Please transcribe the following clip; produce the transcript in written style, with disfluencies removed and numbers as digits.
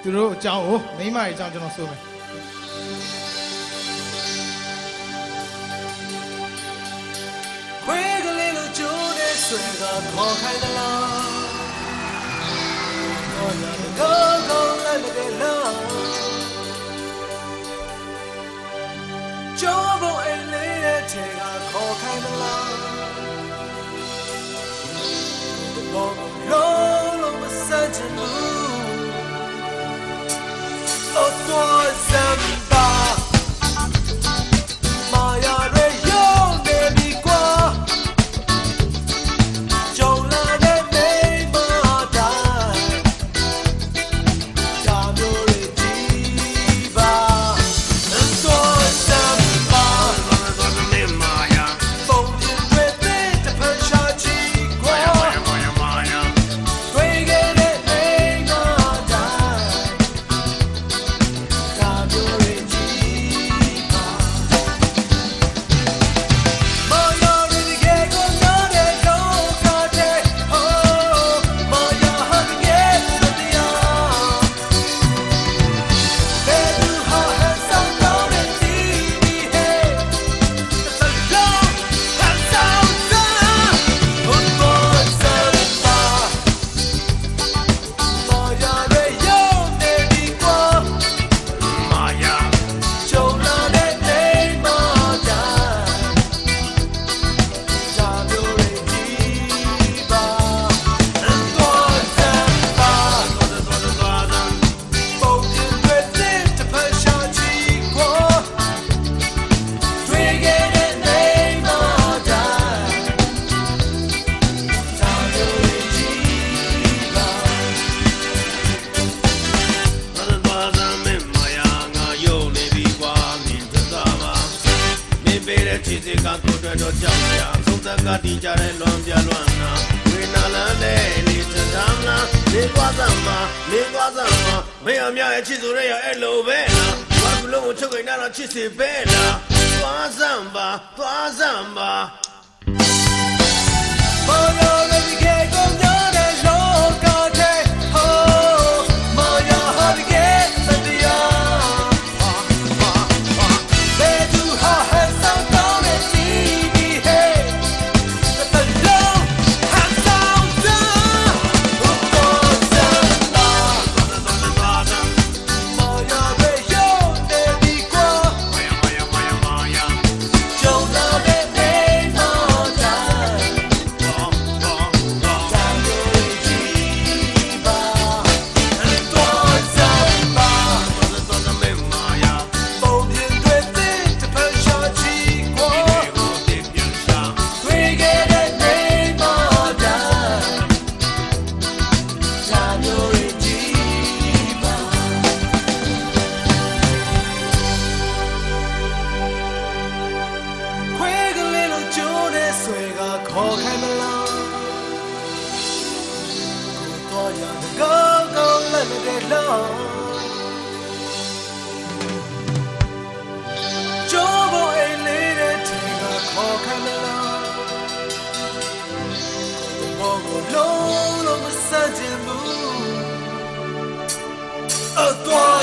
သူတို့အကြောင်းကိုမိမရဲ့အကြောင်းကျွန်တော်ဆိုမယ်ခွေးကလေးလိုကျိုးတဲ့ဆွဲကခေါ်ခိုင်းသလားခေါ်ရတဲ့ကောင်းကောင်းလိုက်မတဲ့လားကျိုးဖို့အိမ်လေးတဲ့ချေကခေါ်ခိုင်းသလားဘောလုံးလုံးမဆန့်ချင်ဘူးOh, toi, Samba, Maya, Rayo, baby, qua, Jola, de Mada, Jamuri, Diva, toi, Samba, Maya, Bonjour, baby, the Perchachi, Maya, Bring it. Oh, toi